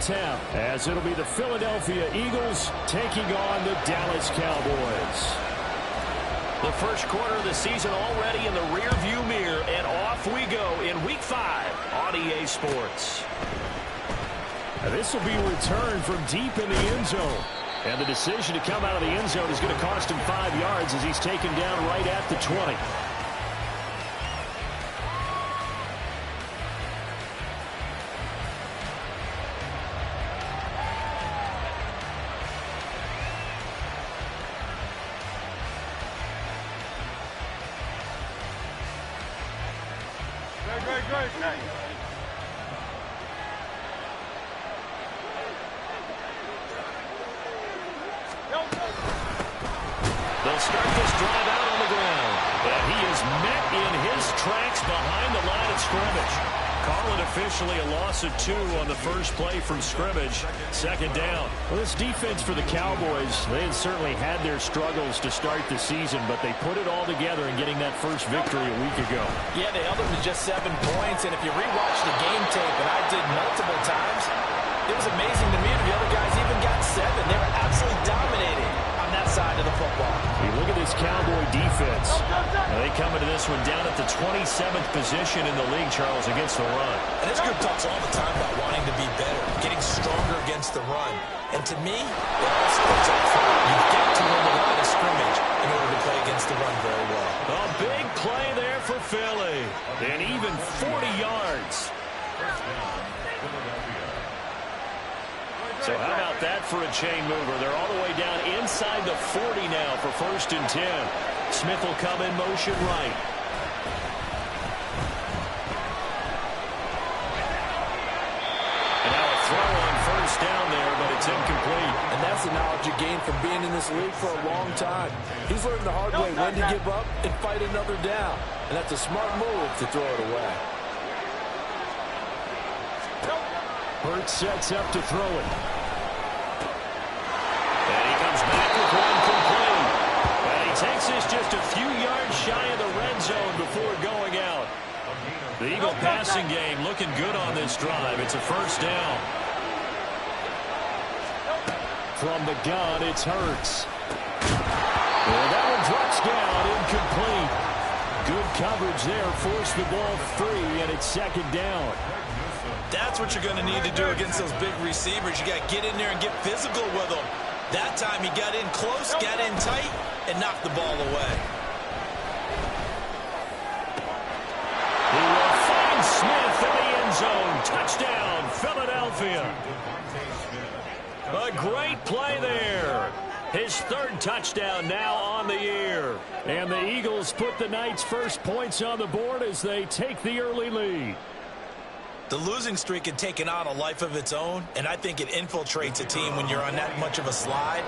tap, as it'll be the Philadelphia Eagles taking on the Dallas Cowboys. The first quarter of the season already in the rearview mirror, and off we go in Week 5 on EA Sports. This will be a return from deep in the end zone. And the decision to come out of the end zone is going to cost him 5 yards as he's taken down right at the 20. They'll start this drive out on the ground. And he is met in his tracks behind the line of scrimmage. Call it officially a loss of 2 on the first play from scrimmage. Second down. Well, this defense for the Cowboys, they had certainly had their struggles to start the season, but they put it all together in getting that first victory a week ago. Yeah, they held them to just 7 points, and if you rewatch the game tape, and I did multiple times, it was amazing to me that the other guys even got 7. They were absolutely dominating on that side of the football. You look at this Cowboy defense. Now they come into this one down at the 27th position in the league, Charles, against the run. And this group talks all the time about wanting to be better, getting stronger against the run. And to me, it all starts up front. You've got to win the line of scrimmage in order to play against the run very well. A big play there for Philly. And even 40 yards. So how about that for a chain mover? They're all the way down inside the 40 now for 1st and 10. Smith will come in motion right. And now a throw on 1st down there, but it's incomplete. And that's the knowledge you gain from being in this league for a long time. He's learned the hard way when to give up and fight another down. And that's a smart move to throw it away. Hurts sets up to throw it. And he comes back with one complete. And he takes this just a few yards shy of the red zone before going out. The Eagle passing game looking good on this drive. It's a 1st down. From the gun, it's Hurts. And that one drops down, incomplete. Good coverage there, forced the ball free, and it's 2nd down. That's what you're going to need to do against those big receivers. You got to get in there and get physical with them. That time he got in close, got in tight, and knocked the ball away. He will find Smith in the end zone. Touchdown, Philadelphia. A great play there. His 3rd touchdown now on the year. And the Eagles put the night's first points on the board as they take the early lead. The losing streak had taken on a life of its own, and I think it infiltrates a team when you're on that much of a slide.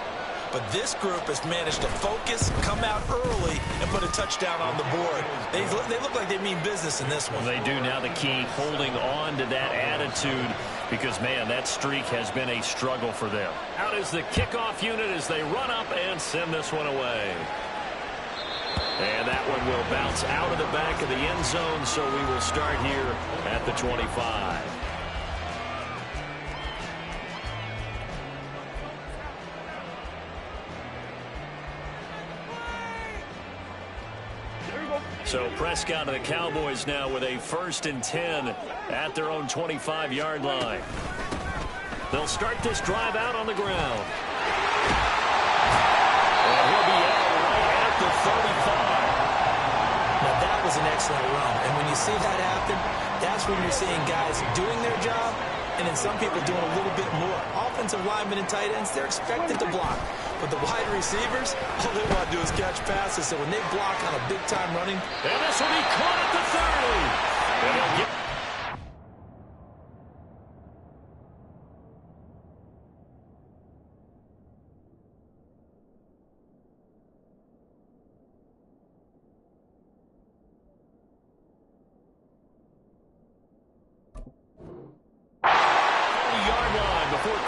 But this group has managed to focus, come out early, and put a touchdown on the board. They look like they mean business in this one. Well, they do. Now the key, holding on to that attitude, because, man, that streak has been a struggle for them. Out is the kickoff unit as they run up and send this one away. And that one will bounce out of the back of the end zone, so we will start here at the 25. So Prescott and the Cowboys now with a 1st and 10 at their own 25-yard line. They'll start this drive out on the ground. And he'll be out right at the 35. Now that was an excellent run. And when you see that happen, that's when you're seeing guys doing their job and then some people doing a little bit more. Offensive linemen and tight ends, they're expected to block. But the wide receivers, all they want to do is catch passes. So when they block on a big-time running. And this will be caught at the 30. And he'll get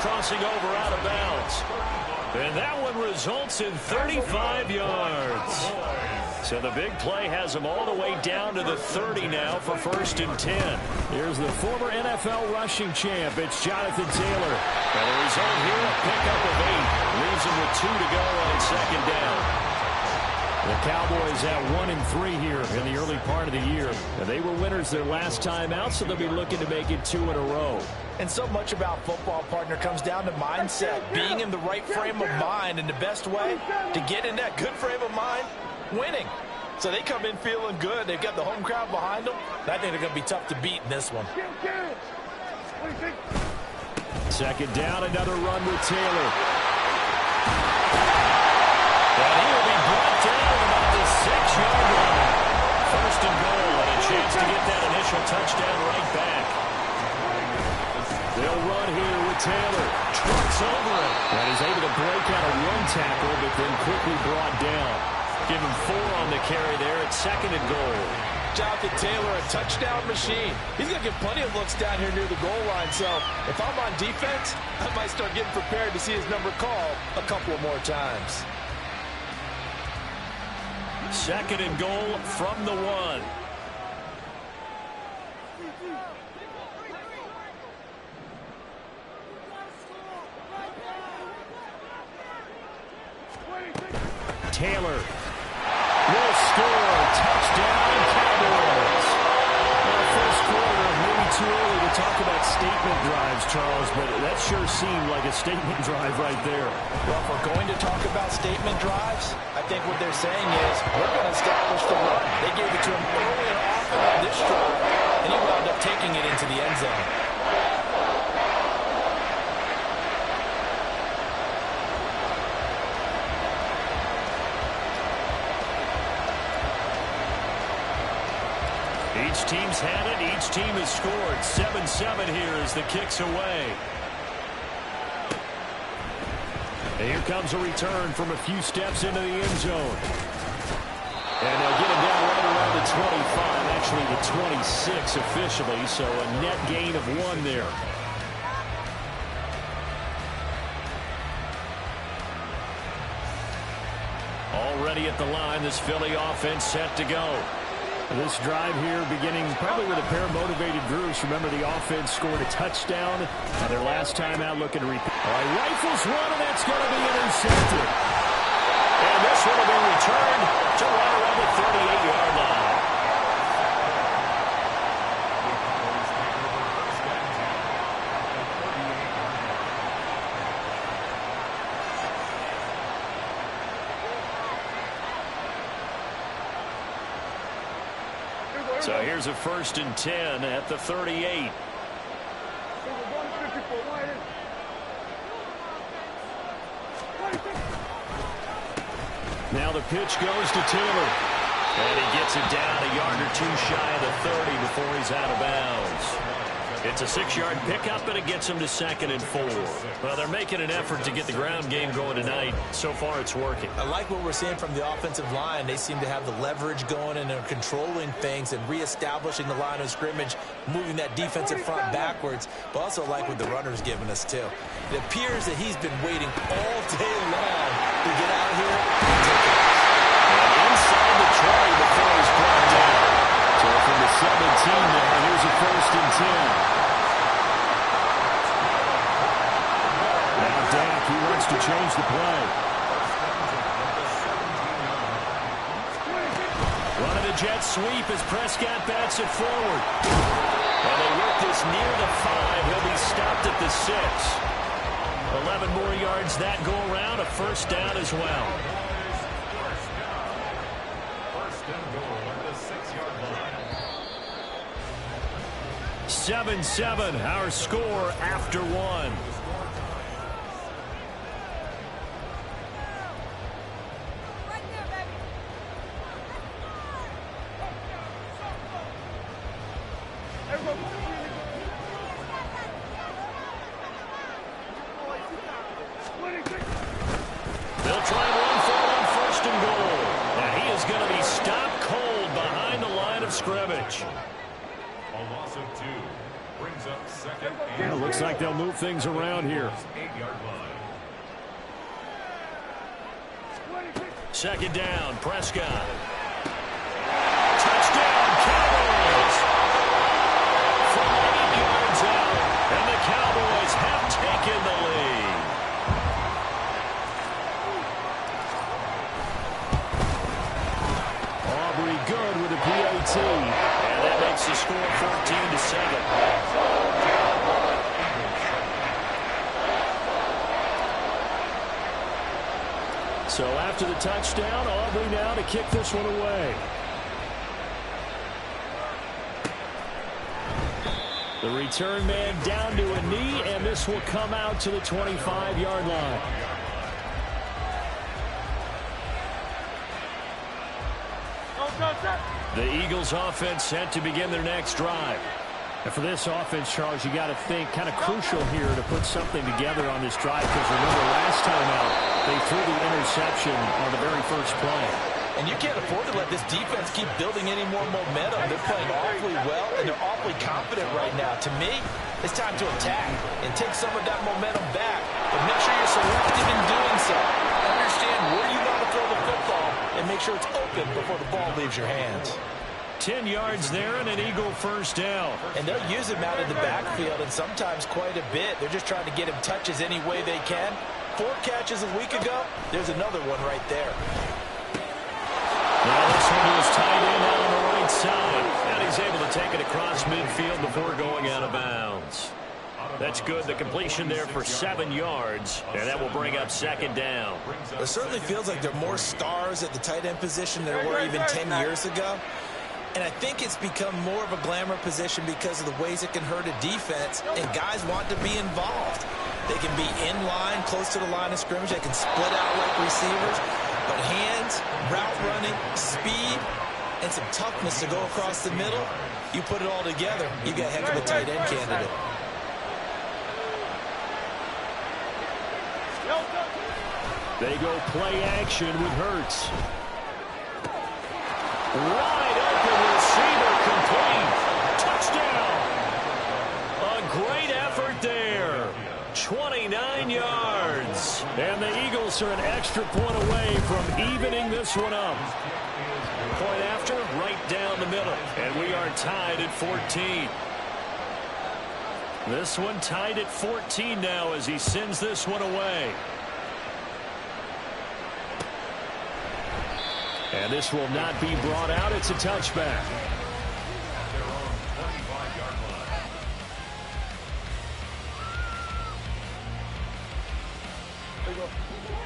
crossing over out of bounds. And that one results in 35 yards. So the big play has them all the way down to the 30 now for 1st and 10. Here's the former NFL rushing champ. It's Jonathan Taylor. And the result here, a pickup of 8. Leaves them with 2 to go on 2nd down. The Cowboys at 1-3 here in the early part of the year. And they were winners their last time out, so they'll be looking to make it 2 in a row. And so much about football, partner, comes down to mindset. Being in the right frame of mind, and the best way to get in that good frame of mind, winning. So they come in feeling good. They've got the home crowd behind them. I think they're going to be tough to beat in this one. 2nd down, another run with Taylor. And he will be brought down about the 6-yard line. 1st and goal, and a chance to get that initial touchdown right back. They'll run here with Taylor. Trucks over it. And he's able to break out a run tackle, but then quickly brought down. Give him 4 on the carry there at 2nd and goal. Jonathan Taylor, a touchdown machine. He's going to get plenty of looks down here near the goal line. So if I'm on defense, I might start getting prepared to see his number called a couple of more times. 2nd and goal from the 1. Taylor will score. Touchdown, Cowboys. Well, first quarter, maybe too early to talk about statement drives, Charles, but that sure seemed like a statement drive right there. Well, if we're going to talk about statement drives, I think what they're saying is we're going to establish the run. They gave it to him early and often on this drive, and he wound up taking it into the end zone. Each team's had it. Each team has scored. 7-7 here as the kick's away. And here comes a return from a few steps into the end zone. And they'll get him down right around the 25, actually the 26 officially, so a net gain of 1 there. Already at the line, this Philly offense set to go. This drive here beginning probably with a pair of motivated groups. Remember, the offense scored a touchdown on their last time out, looking to repeat. All right, rifles run, and that's going to be intercepted. And this one will be returned to right around the 38-yard line. So here's a 1st and 10 at the 38. Now the pitch goes to Taylor. And he gets it down a yard or 2 shy of the 30 before he's out of bounds. It's a 6-yard pickup, and it gets him to 2nd and 4. Well, they're making an effort to get the ground game going tonight. So far, it's working. I like what we're seeing from the offensive line. They seem to have the leverage going, and they're controlling things and reestablishing the line of scrimmage, moving that defensive front backwards. But also like what the runner's giving us, too. It appears that he's been waiting all day long to get out here and take it. And inside the 20 before he's brought down. So from the 17 now, here's a 1st and 10. Now Dak, he wants to change the play. Running a jet sweep as Prescott bats it forward. And they work this near the 5. He'll be stopped at the 6. 11 more yards that go around, a 1st down as well. 7-7, our score after 1. They'll try and run for it on 1st and goal. And he is going to be stopped cold behind the line of scrimmage. A loss of 2 brings up 2nd. Yeah, looks like they'll move things around here. 8-yard line. 2nd down, Prescott. So after the touchdown, Aubrey now to kick this one away. The return man down to a knee, and this will come out to the 25-yard line. The Eagles offense set to begin their next drive. And for this offense, Charles, you got to think kind of crucial here to put something together on this drive, because remember last time out they threw the interception on the very first play. And you can't afford to let this defense keep building any more momentum. They're playing awfully well, and they're awfully confident right now. To me, it's time to attack and take some of that momentum back. But make sure you're selective in doing so. Understand where you want to throw the football and make sure it's open before the ball leaves your hands. 10 yards there and an Eagle first down. And they'll use him out in the backfield, and sometimes quite a bit. They're just trying to get him touches any way they can. 4 catches a week ago. There's another one right there. Now this one is tight end out on the right side. And he's able to take it across midfield before going out of bounds. That's good. The completion there for 7 yards, and that will bring up second down. It certainly feels like there are more stars at the tight end position than there were even 10 years ago. And I think it's become more of a glamour position because of the ways it can hurt a defense, and guys want to be involved. They can be in line, close to the line of scrimmage. They can split out like receivers. But hands, route running, speed, and some toughness to go across the middle, you put it all together, you got a heck of a tight end candidate. They go play action with Hurts. Wide open receiver, complete. Touchdown. A great effort there. 29 yards. And the Eagles are an extra point away from evening this one up. Point after, right down the middle. And we are tied at 14. This one tied at 14 now as he sends this one away. And this will not be brought out. It's a touchback.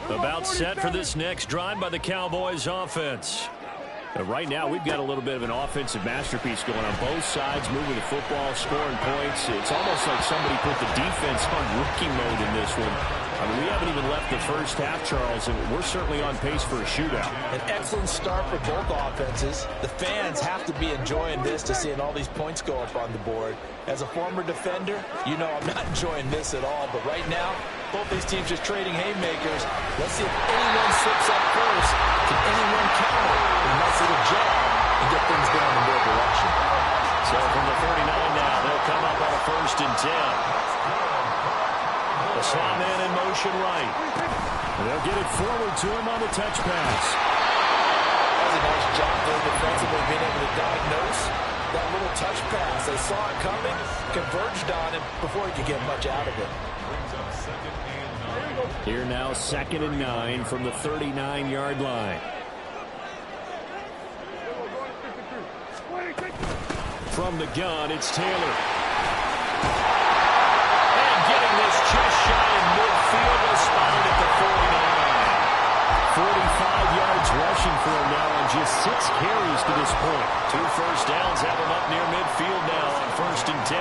About set for this next drive by the Cowboys offense. Right now, we've got a little bit of an offensive masterpiece going on both sides, moving the football, scoring points. It's almost like somebody put the defense on rookie mode in this one. I mean, we haven't even left the first half, Charles, and we're certainly on pace for a shootout. An excellent start for both offenses. The fans have to be enjoying this to seeing all these points go up on the board. As a former defender, you know I'm not enjoying this at all. But right now, both these teams just trading haymakers. Let's see if anyone slips up first. Can anyone counter a nice little jab and get things going in their direction? So from the 39 now, they'll come up on a 1st and 10. The slot man in motion right. They'll get it forward to him on the touch pass. That was a nice job there defensively, being able to diagnose that little touch pass. They saw it coming, converged on him before he could get much out of it. Here now, 2nd and 9 from the 39-yard line. From the gun, it's Taylor. And getting this just shy in midfield, will spot it at the 49. 45 yards rushing for him now on just 6 carries to this point. 2 first downs have him up near midfield now on 1st and 10.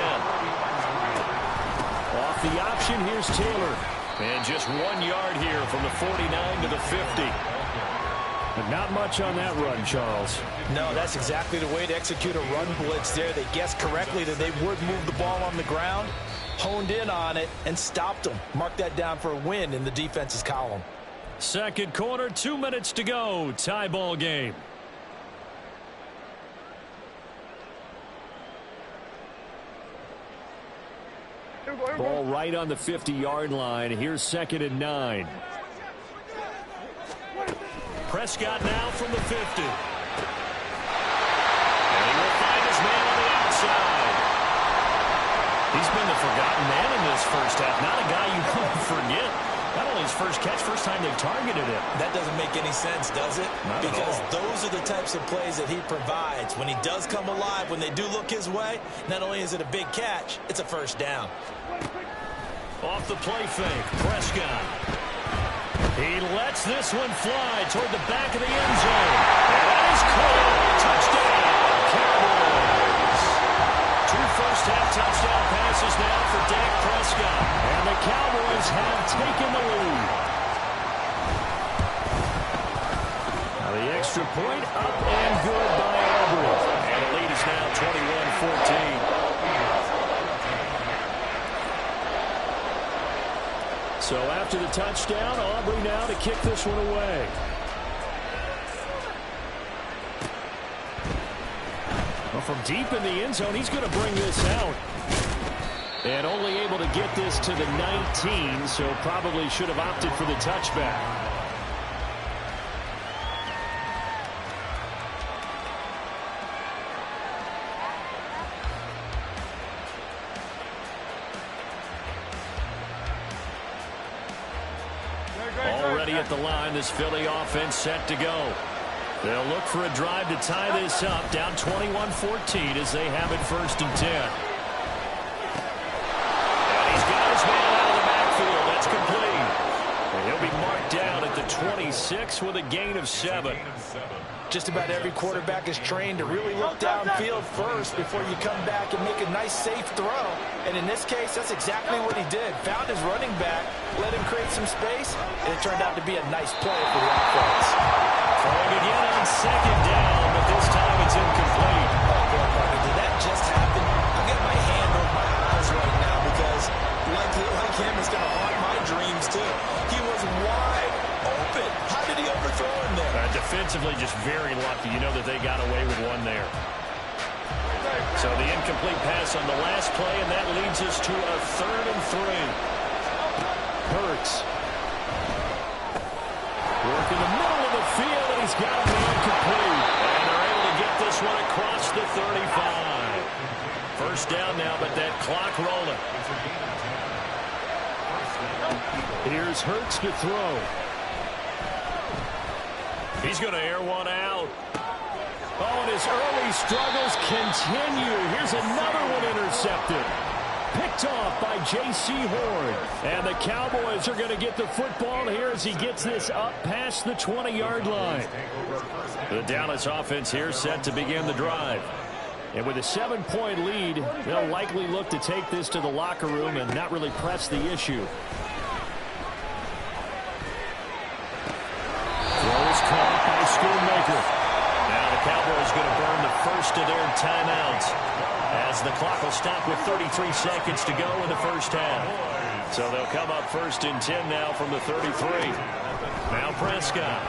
Off the option, here's Taylor. And just 1 yard here from the 49 to the 50. But not much on that run, Charles. No, that's exactly the way to execute a run blitz there. They guessed correctly that they would move the ball on the ground, honed in on it, and stopped them. Mark that down for a win in the defense's column. Second quarter, 2 minutes to go. Tie ball game. Ball right on the 50-yard line. Here's 2nd and 9. Prescott now from the 50. And he will find his man on the outside. He's been the forgotten man in this first half. Not a guy you couldn't forget. Not only his first catch, first time they've targeted him. That doesn't make any sense, does it? Not at all. Because those are the types of plays that he provides. When he does come alive, when they do look his way, not only is it a big catch, it's a 1st down. Off the play fake, Prescott. He lets this one fly toward the back of the end zone. And that is caught. Touchdown, Cowboys. 2 first-half touchdown passes now for Dak Prescott. And the Cowboys have taken the lead. Now the extra point up and good by Aubrey. And the lead is now 21-14. So after the touchdown, Aubrey now to kick this one away. Well, from deep in the end zone, he's going to bring this out. And only able to get this to the 19, so probably should have opted for the touchback. Already at the line, this Philly offense set to go. They'll look for a drive to tie this up, down 21-14 as they have it 1st and 10. And he's got his man out of the backfield. That's complete. And he'll be marked down at the 26 with a gain of 7. Just about every quarterback is trained to really look downfield first before you come back and make a nice, safe throw. And in this case, that's exactly what he did. Found his running back, let him create some space, and it turned out to be a nice play for the offense. Throwing again on 2nd down, but this time it's incomplete. Did that just happen? I've got my hand over my eyes right now because, like him, it's going to haunt my dreams, too. He was wide open. How did he overthrow him there? Defensively, just very lucky. You know that they got away with one there. So the incomplete pass on the last play, and that leads us to a 3rd and 3. Hurts. Work in the middle of the field, and he's got a man complete. And they're able to get this one across the 35. 1st down now, but that clock rolling. Here's Hurts to throw. He's going to air one out. Oh, and his early struggles continue. Here's another one intercepted. Picked off by J.C. Horn. And the Cowboys are going to get the football here as he gets this up past the 20-yard line. The Dallas offense here set to begin the drive. And with a 7-point lead, they'll likely look to take this to the locker room and not really press the issue. Caught by Schoonmaker. Now the Cowboys going to burn the first of their timeouts as the clock will stop with 33 seconds to go in the 1st half. So they'll come up 1st and 10 now from the 33. Now Prescott.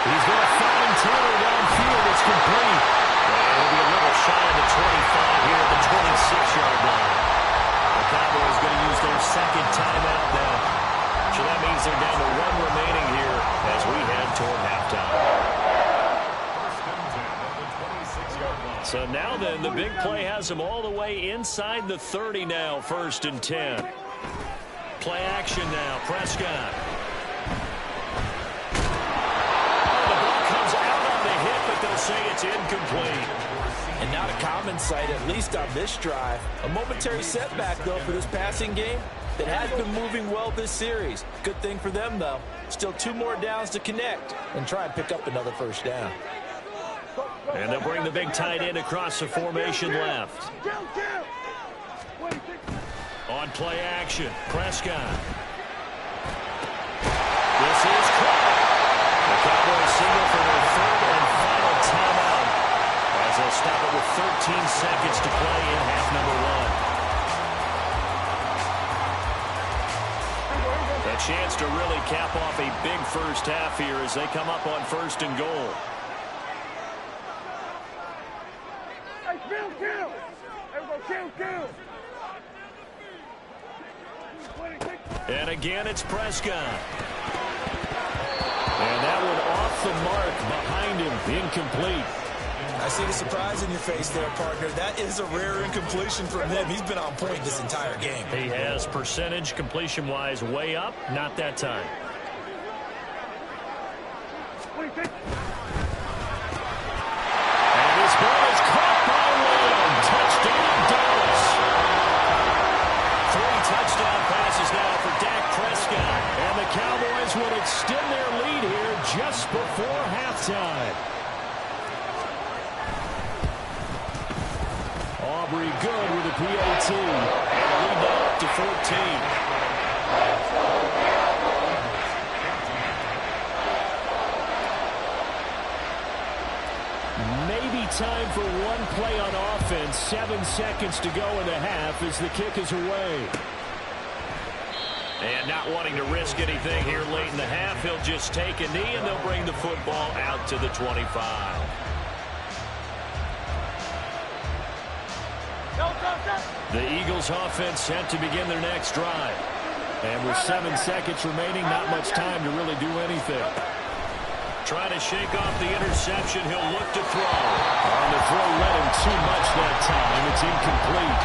He's going to find Taylor downfield. It's complete. It'll be a little shy of the 25 here at the 26-yard line. The Cowboys going to use their 2nd timeout now. So that means they're down to 1 remaining here as we head toward halftime. So now then, the big play has them all the way inside the 30 now, 1st and 10. Play action now, Prescott. Oh, the ball comes out on the hit, but they'll say it's incomplete. And now to common sight, at least on this drive. A momentary setback, though, for this passing game that has been moving well this series. Good thing for them, though. Still 2 more downs to connect and try and pick up another 1st down. And they'll bring the big tight end across the formation left. On play action, Prescott. This is caught. The Cowboys signal for their 3rd and final timeout as they'll stop it with 13 seconds to play in half number 1. A chance to really cap off a big 1st half here as they come up on 1st and goal. And again, it's Prescott. And that one off the mark behind him, incomplete. I see the surprise in your face there, partner. That is a rare incompletion from him. He's been on point this entire game. He has percentage completion-wise way up, not that time. And this ball is caught by Lamb. Touchdown, Dallas. 3 touchdown passes to 14. Maybe time for one play on offense. 7 seconds to go in the half as the kick is away. And not wanting to risk anything here late in the half, he'll just take a knee, and they'll bring the football out to the 25. The Eagles offense set to begin their next drive. And with 7 seconds remaining, not much time to really do anything. Trying to shake off the interception, he'll look to throw. On the throw, led him too much that time. It's incomplete.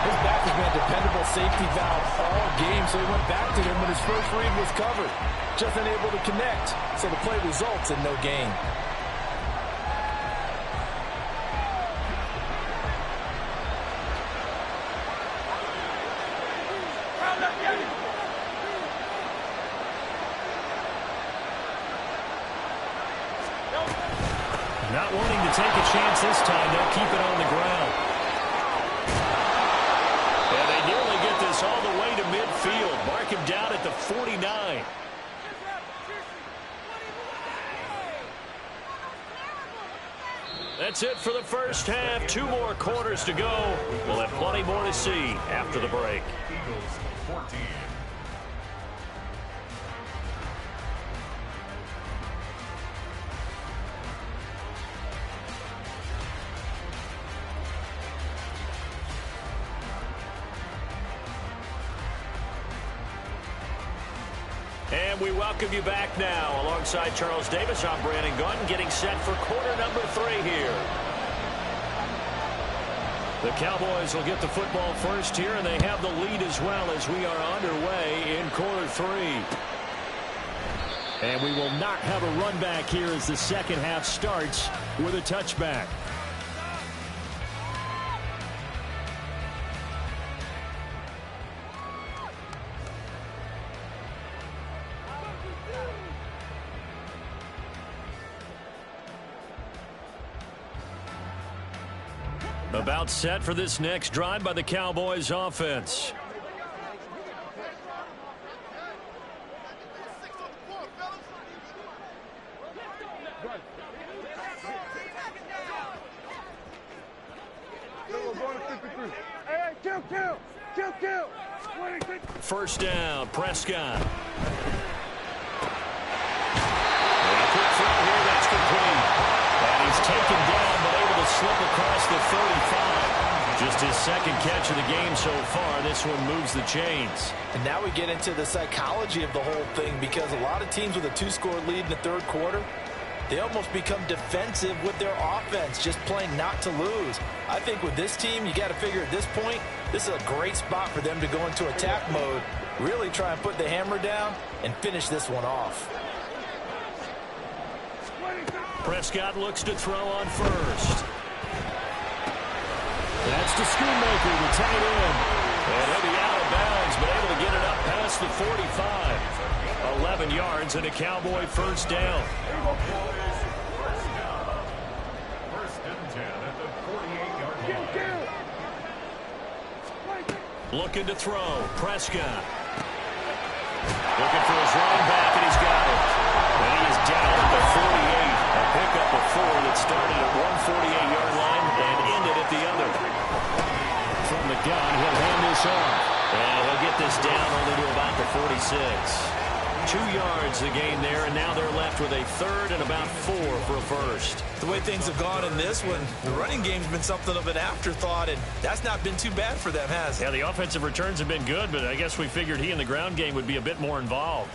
His back has been a dependable safety valve all game, so he went back to him when his first read was covered. Just unable to connect, so the play results in no gain. Not wanting to take a chance this time, they'll keep it on the ground. And they nearly get this all the way to midfield. Mark him down at the 49. That's it for the first half. 2 more quarters to go. We'll have plenty more to see after the break. Eagles 14. And we welcome you back now. Alongside Charles Davis, I'm Brandon Gunn, getting set for quarter number 3 here. The Cowboys will get the football first here, and they have the lead as well as we are underway in quarter 3. And we will not have a run back here as the second half starts with a touchback. About set for this next drive by the Cowboys offense. First down, Prescott. And a quick throw here, that's complete. And he's taken down, but able to slip across the 35. Just his second catch of the game so far. This one moves the chains. And now we get into the psychology of the whole thing, because a lot of teams with a 2-score lead in the third quarter, they almost become defensive with their offense, just playing not to lose. I think with this team, you got to figure at this point, this is a great spot for them to go into attack mode, really try and put the hammer down and finish this one off. Prescott looks to throw on first. That's the Schoonmaker, the tight end. And he'll be out of bounds, but able to get it up past the 45. 11 yards and a Cowboy first down. First and 10 at the 48-yard line. Looking to throw. Prescott. Looking for his running back, and he's got it. And he is down at the 48. A pickup of 4 that started at one 48-yard line and ended at the other. From the gun, he'll hand this off. And he'll get this down only to about the 46. 2 yards the gain there, and now they're left with a third and about 4 for a first. The way things have gone in this one, the running game's been something of an afterthought, and that's not been too bad for them, has it? Yeah, the offensive returns have been good, but I guess we figured he in the ground game would be a bit more involved.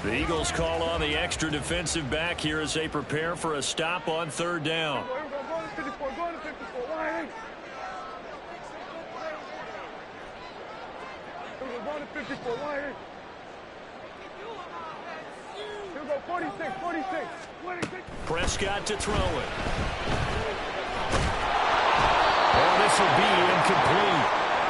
The Eagles call on the extra defensive back here as they prepare for a stop on third down. Prescott to throw it. Oh, this will be incomplete.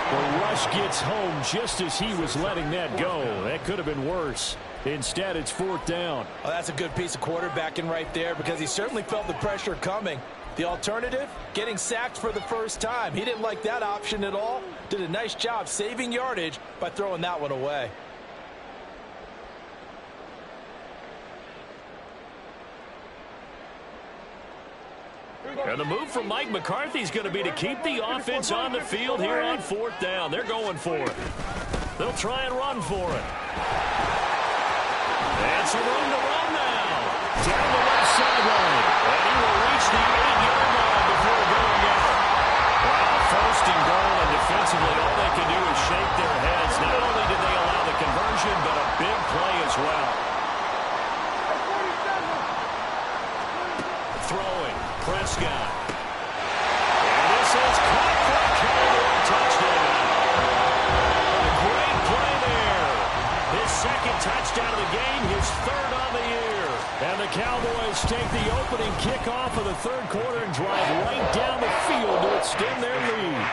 The rush gets home just as he was letting that go. That could have been worse. Instead, it's fourth down. Oh, that's a good piece of quarterbacking right there, because he certainly felt the pressure coming. The alternative, getting sacked for the first time. He didn't like that option at all. Did a nice job saving yardage by throwing that one away. And the move from Mike McCarthy is going to be to keep the offense on the field here on 4th down. They're going for it. They'll try and run for it. And some room to run now. Down the left sideline. And he will reach the 8-yard line before going out. Wow, 1st and goal, and defensively all they can do is shake their heads. Not only did they allow the conversion, but a big play as well. Throwing, Prescott. And this is caught for a Cowboy touchdown. A great play there. His 2nd touchdown of the game, his 3rd on the year. And the Cowboys take the opening kickoff of the 3rd quarter and drive right down the field to extend their lead.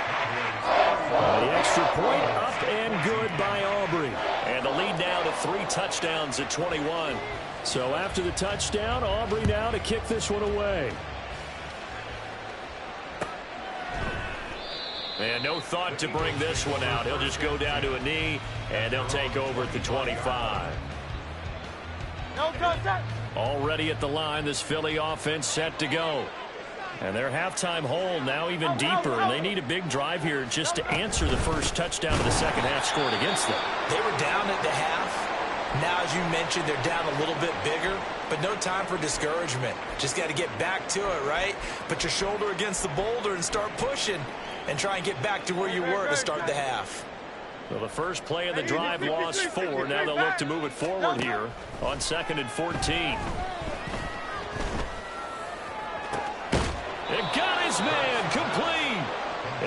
The extra point up and good by Aubrey. And the lead now to 3 touchdowns at 21. So after the touchdown, Aubrey now to kick this one away. And no thought to bring this one out. He'll just go down to a knee, and they'll take over at the 25. Already at the line, this Philly offense set to go. And their halftime hole now even deeper, and they need a big drive here just to answer the first touchdown of the second half scored against them. They were down at the half. Now, as you mentioned, they're down a little bit bigger, but no time for discouragement. Just got to get back to it, right? Put your shoulder against the boulder and start pushing and try and get back to where you were to start the half. Well, the first play of the drive lost 4. Now they'll look to move it forward here on 2nd and 14. And got his man complete.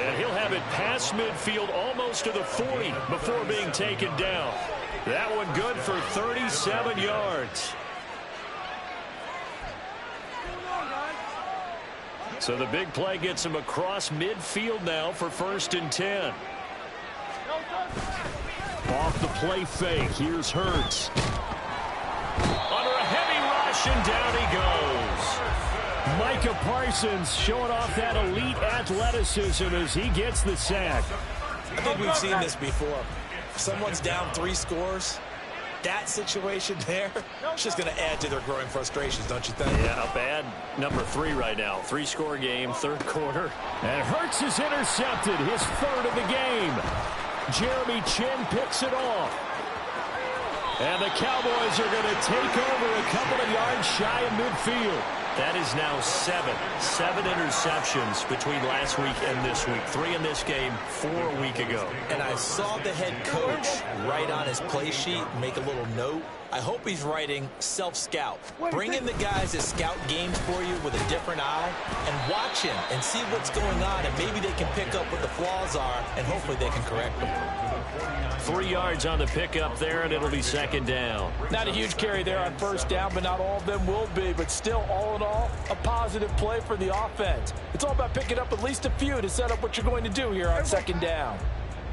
And he'll have it past midfield almost to the 40 before being taken down. That one good for 37 yards. So the big play gets him across midfield now for 1st and 10. Off the play fake. Here's Hurts. Under a heavy rush, and down he goes. Micah Parsons showing off that elite athleticism as he gets the sack. I think we've seen this before. Someone's down 3 scores. That situation there, it's just going to add to their growing frustrations, don't you think? Yeah, a bad number 3 right now. 3-score game, 3rd quarter. And Hurts is intercepted, his 3rd of the game. Jeremy Chinn picks it off. And the Cowboys are going to take over a couple of yards shy of midfield. That is now 7 interceptions between last week and this week. 3 in this game, 4 a week ago. And I saw the head coach write on his play sheet, make a little note. I hope he's writing self-scout. Bring in the guys that scout games for you with a different eye and watch him and see what's going on, and maybe they can pick up what the flaws are, and hopefully they can correct them. 3 yards on the pickup there, and it'll be 2nd down. Not a huge carry there on 1st down, but not all of them will be. But still, all in all, a positive play for the offense. It's all about picking up at least a few to set up what you're going to do here on 2nd down.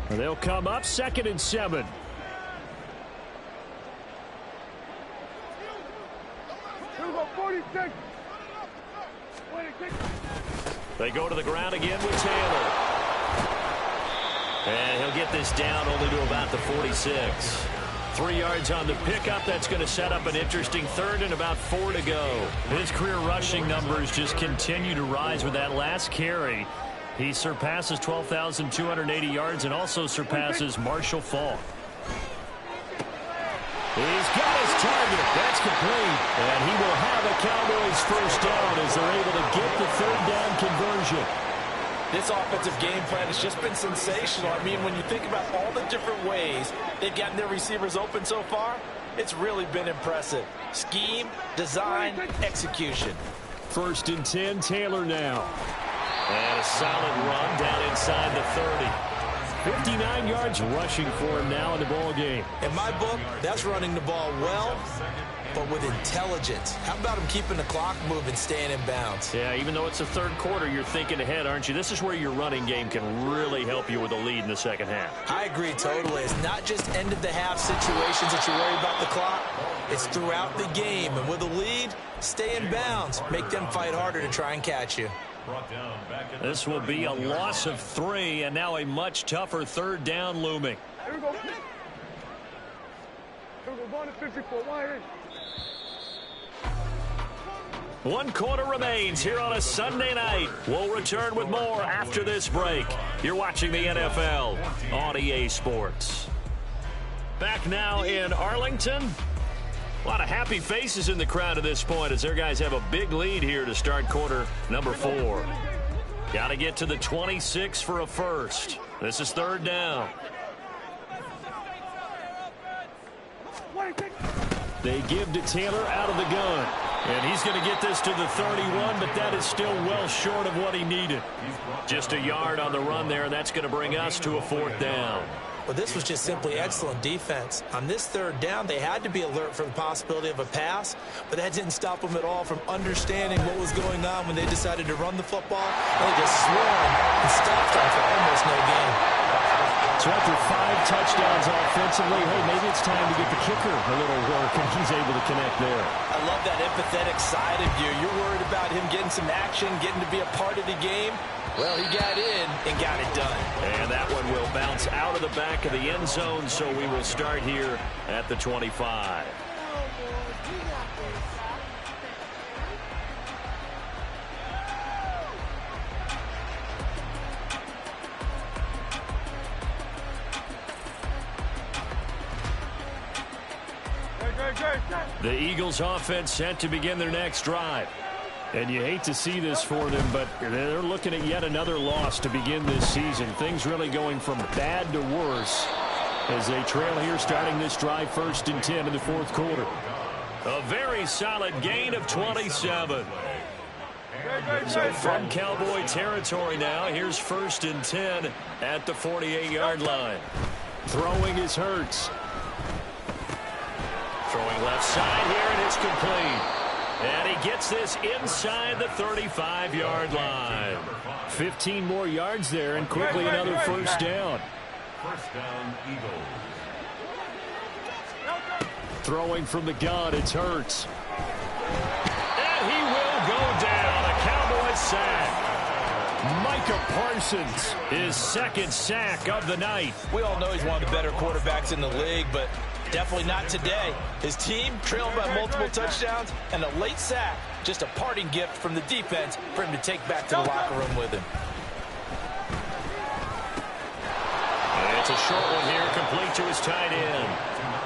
They'll come up 2nd and 7. They go to the ground again with Taylor. And he'll get this down only to about the 46. 3 yards on the pickup. That's going to set up an interesting 3rd and about 4 to go. His career rushing numbers just continue to rise with that last carry. He surpasses 12,280 yards and also surpasses Marshall Faulk. He's got his target. That's complete. And he will have a Cowboys 1st down as they're able to get the 3rd down conversion. This offensive game plan has just been sensational. I mean, when you think about all the different ways they've gotten their receivers open so far, it's really been impressive. Scheme, design, execution. 1st and 10, Taylor now. And a solid run down inside the 30. 59 yards rushing for him now in the ball game. In my book, that's running the ball well, but with intelligence. How about him keeping the clock moving, staying in bounds? Yeah, even though it's the 3rd quarter, you're thinking ahead, aren't you? This is where your running game can really help you with a lead in the 2nd half. I agree totally. It's not just end-of-the-half situations that you worry about the clock. It's throughout the game. And with a lead, stay in bounds. Make them fight harder to try and catch you. brought down back at This will be a loss of 3, and now a much tougher third down looming. Here we go. Here we go. Going to 54. Why? 1 quarter remains here on a Sunday night. We'll return with more after this break. You're watching the NFL on EA Sports. Back now in Arlington. A lot of happy faces in the crowd at this point as their guys have a big lead here to start quarter number 4. Got to get to the 26 for a first. This is third down. They give to Taylor out of the gun. And he's going to get this to the 31, but that is still well short of what he needed. Just a yard on the run there, and that's going to bring us to a 4th down. Well, this was just simply excellent defense. On this third down, they had to be alert for the possibility of a pass, but that didn't stop them at all from understanding what was going on when they decided to run the football. They just swarmed and stopped them for almost no gain. So after 5 touchdowns offensively, hey, maybe it's time to get the kicker a little work, and he's able to connect there. I love that empathetic side of you. You're worried about him getting some action, getting to be a part of the game. Well, he got in and got it done. And that one will bounce out of the back of the end zone, so we will start here at the 25. The Eagles offense set to begin their next drive. And you hate to see this for them, but they're looking at yet another loss to begin this season. Things really going from bad to worse as they trail here starting this drive 1st and 10 in the 4th quarter. A very solid gain of 27. So from Cowboy territory now, here's 1st and 10 at the 48-yard line. Throwing is Hurts. Throwing left side here, and it's complete. And he gets this inside the 35-yard line. 15 more yards there, and quickly another 1st down. 1st down, Eagles. Throwing from the gun, it's Hurts. And he will go down. A Cowboy sack. Micah Parsons, his 2nd sack of the night. We all know he's one of the better quarterbacks in the league, but definitely not today. His team trailed by multiple touchdowns, and a late sack, just a parting gift from the defense for him to take back to the locker room with him. And it's a short one here, complete to his tight end.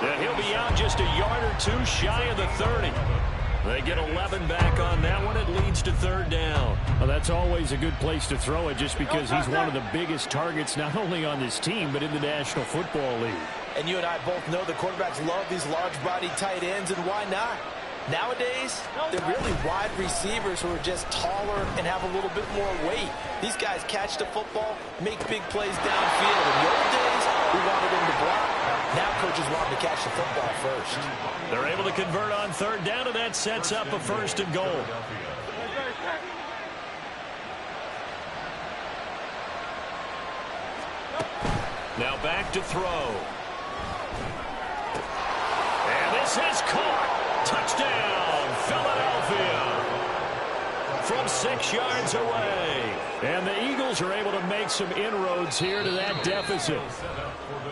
And he'll be out just a yard or 2 shy of the 30. They get 11 back on that one. It leads to 3rd down. Well, that's always a good place to throw it just because he's one of the biggest targets not only on this team but in the National Football League. And you and I both know the quarterbacks love these large-bodied tight ends, and why not? Nowadays, they're really wide receivers who are just taller and have a little bit more weight. These guys catch the football, make big plays downfield. In the old days, we wanted them to block. Now coaches want them to catch the football first. They're able to convert on 3rd down, and that sets up a 1st and goal. Now back to throw. And this is caught. Touchdown, Philadelphia. From 6 yards away. And the Eagles are able to make some inroads here to that deficit.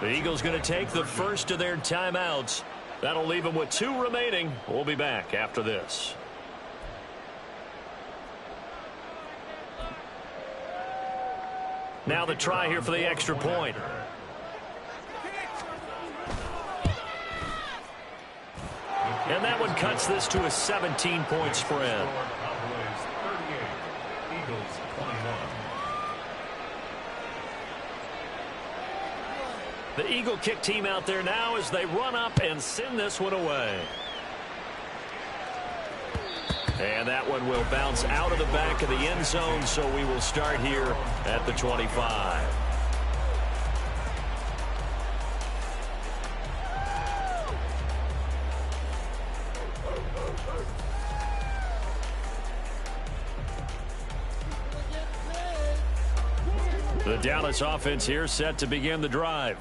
The Eagles going to take the first of their timeouts. That'll leave them with 2 remaining. We'll be back after this. Now the try here for the extra point. And that one cuts this to a 17-point spread. The Eagle kick team out there now as they run up and send this one away. And that one will bounce out of the back of the end zone, so we will start here at the 25. The Dallas offense here set to begin the drive.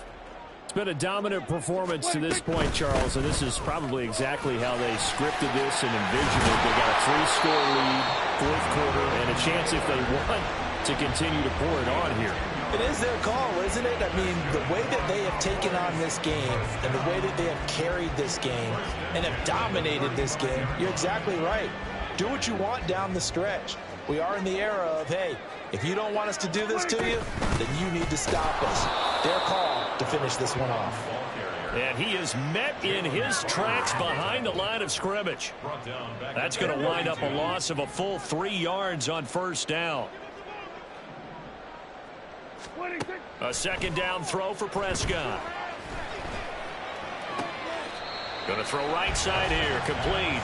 It's been a dominant performance to this point, Charles, and this is probably exactly how they scripted this and envisioned it. They got a 3-score lead, fourth quarter, and a chance if they want to continue to pour it on here. It is their call, isn't it? I mean, the way that they have taken on this game and the way that they have carried this game and have dominated this game, you're exactly right. Do what you want down the stretch. We are in the era of, hey, if you don't want us to do this to you, then you need to stop us. Their call to finish this one off. And he is met in his tracks behind the line of scrimmage. That's going to wind up a loss of a full 3 yards on first down. A second down throw for Prescott. Going to throw right side here, complete.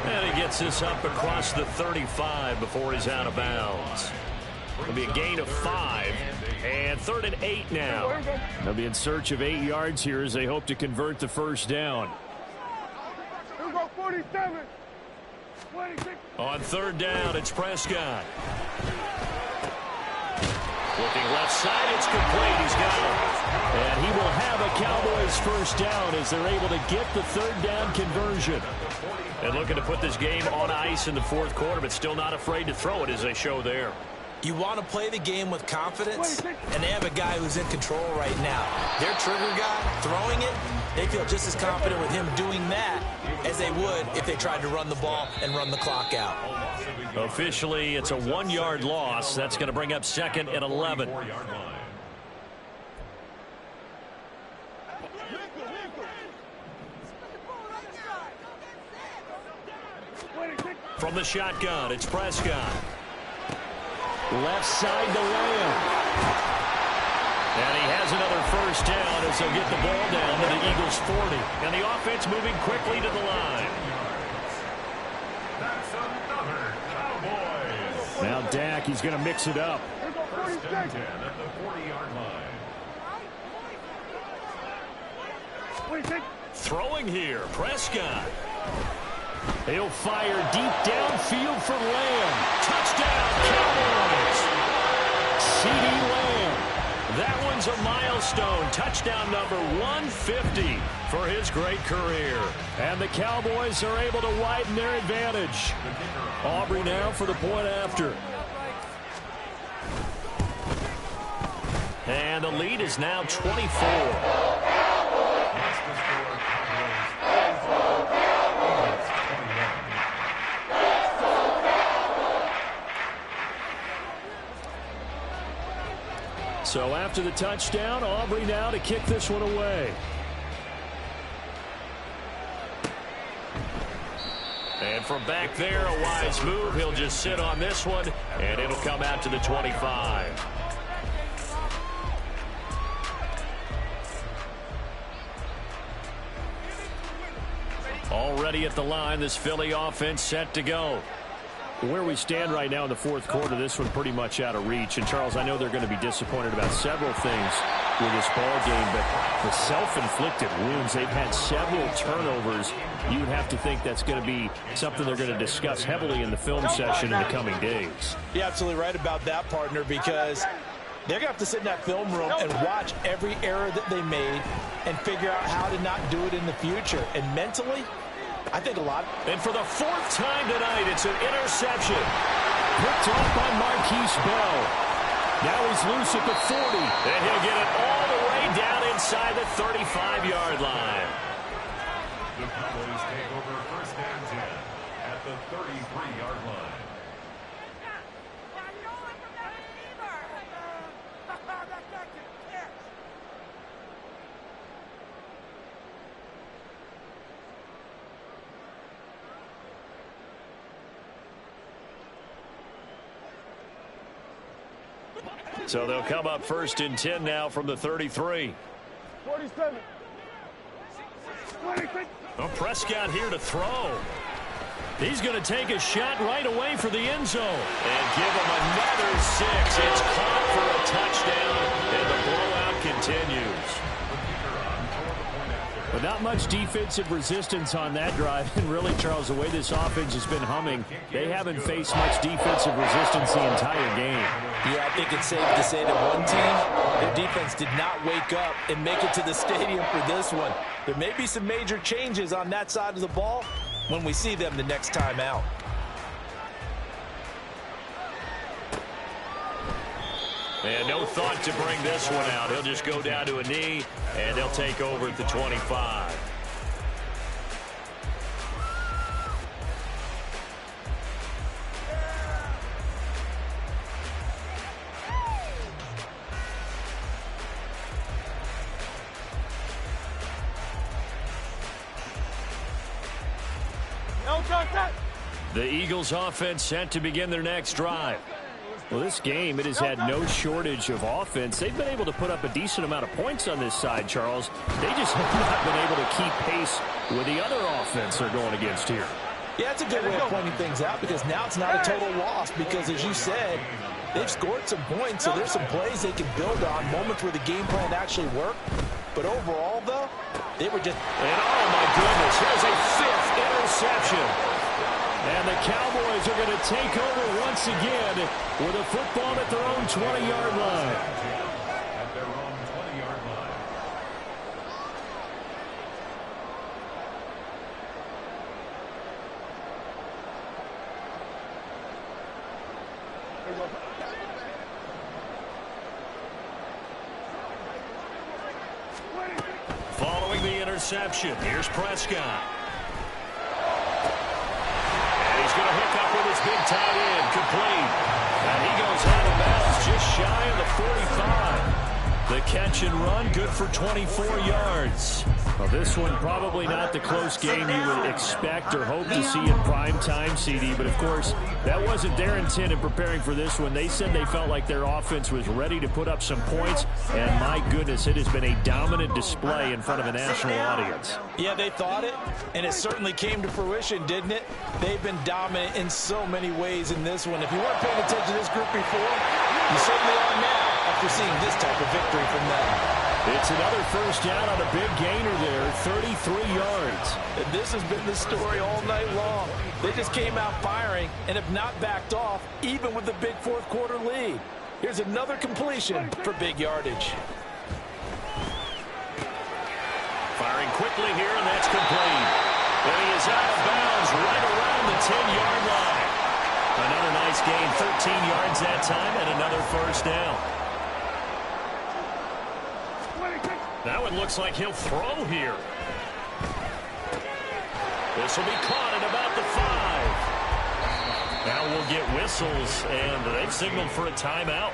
And he gets this up across the 35 before he's out of bounds. It'll be a gain of 5, and 3rd and 8 now. They'll be in search of 8 yards here as they hope to convert the first down. On 3rd down, it's Prescott. Looking left side, it's complete. He's got it. And he will have a Cowboys first down as they're able to get the 3rd down conversion. And looking to put this game on ice in the fourth quarter, but still not afraid to throw it as they show there. You want to play the game with confidence, and they have a guy who's in control right now. Their trigger guy throwing it, they feel just as confident with him doing that as they would if they tried to run the ball and run the clock out. Officially, it's a 1-yard loss. That's going to bring up 2nd and 11. From the shotgun, it's Prescott. Left side to Lamb. And he has another first down as they'll get the ball down to the Eagles' 40. And the offense moving quickly to the line. That's another Cowboys. Now Dak, he's going to mix it up. First and 10 at the 40-yard line. Throwing here, Prescott. He'll fire deep downfield for Lamb. Touchdown, Cowboys! CeeDee Lamb. That one's a milestone. Touchdown number 150 for his great career. And the Cowboys are able to widen their advantage. Aubrey now for the point after. And the lead is now 24. So after the touchdown, Aubrey now to kick this one away. And from back there, a wise move. He'll just sit on this one, and it'll come out to the 25. Already at the line, this Philly offense set to go. Where we stand right now in the fourth quarter, this one pretty much out of reach. And, Charles, I know they're going to be disappointed about several things with this ball game, but the self-inflicted wounds, they've had several turnovers. You'd have to think that's going to be something they're going to discuss heavily in the film session in the coming days. You're absolutely right about that, partner, because they're going to have to sit in that film room and watch every error that they made and figure out how to not do it in the future. And mentally, I think a lot. And for the 4th time tonight, it's an interception. Picked off by Marquise Bell. Now he's loose at the 40. And he'll get it all the way down inside the 35-yard line. The Cowboys take over first and 10 at the 33-yard line. So they'll come up 1st and 10 now from the 33. 47. Well, Prescott here to throw. He's going to take a shot right away for the end zone. And give him another 6. It's caught for a touchdown, and the blowout continues. But not much defensive resistance on that drive. And really, Charles, the way this offense has been humming, they haven't faced much defensive resistance the entire game. Yeah, I think it's safe to say that one team, their defense did not wake up and make it to the stadium for this one. There may be some major changes on that side of the ball when we see them the next time out. And no thought to bring this one out. He'll just go down to a knee, and they'll take over at the 25. The Eagles offense set to begin their next drive. Well, this game, it has had no shortage of offense. They've been able to put up a decent amount of points on this side, Charles. They just have not been able to keep pace with the other offense they're going against here. Yeah, it's a good way of pointing things out because now it's not a total loss because, as you said, they've scored some points, so there's some plays they can build on, moments where the game plan actually worked. But overall, though, they were just... And oh, my goodness, there's a fifth interception. And the Cowboys are going to take over once again with a football at their own 20-yard line. At their own 20-yard line. Following the interception, here's Prescott. Going to hook up with his big tight end, complete. And he goes out of bounds just shy of the 45. The catch and run, good for 24 yards. Well, this one probably not the close game you would expect or hope to see in prime time, CD. But, of course, that wasn't their intent in preparing for this one. They said they felt like their offense was ready to put up some points. And, my goodness, it has been a dominant display in front of a national audience. Yeah, they thought it, and it certainly came to fruition, didn't it? They've been dominant in so many ways in this one. If you weren't paying attention to this group before, you certainly are now after seeing this type of victory from them. It's another first down on a big gainer there, 33 yards. And this has been the story all night long. They just came out firing and have not backed off, even with the big fourth quarter lead. Here's another completion for big yardage. Firing quickly here, and that's complete. And he is out of bounds right around the 10-yard line. Another nice gain, 13 yards that time, and another first down. Now it looks like he'll throw here. This will be caught at about the 5. Now we'll get whistles, and they've signaled for a timeout.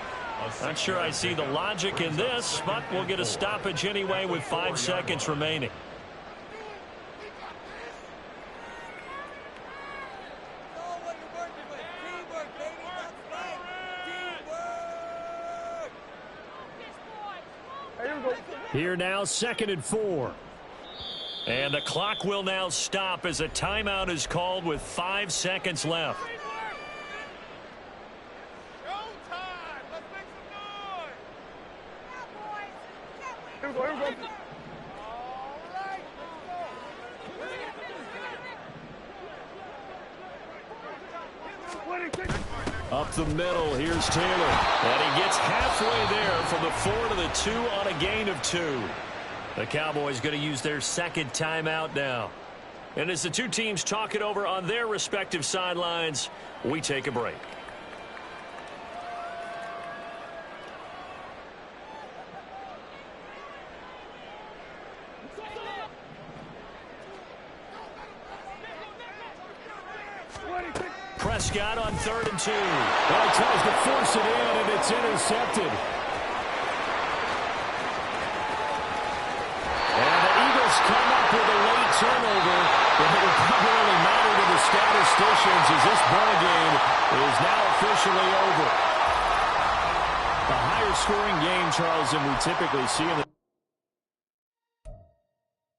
Not sure I see the logic in this, but we'll get a stoppage anyway with 5 seconds remaining. Here now, 2nd and 4. And the clock will now stop as a timeout is called with 5 seconds left. Up the middle, here's Taylor. And he gets halfway there from the 4 to the 2 on a gain of 2. The Cowboys going to use their second timeout now. And as the two teams talk it over on their respective sidelines, we take a break. Prescott on 3rd and 2. Well, he tries to force it in, and it's intercepted. And the Eagles come up with a late turnover, but it will probably only matter to the statisticians as this ball game is now officially over. A higher scoring game, Charles, than we typically see in the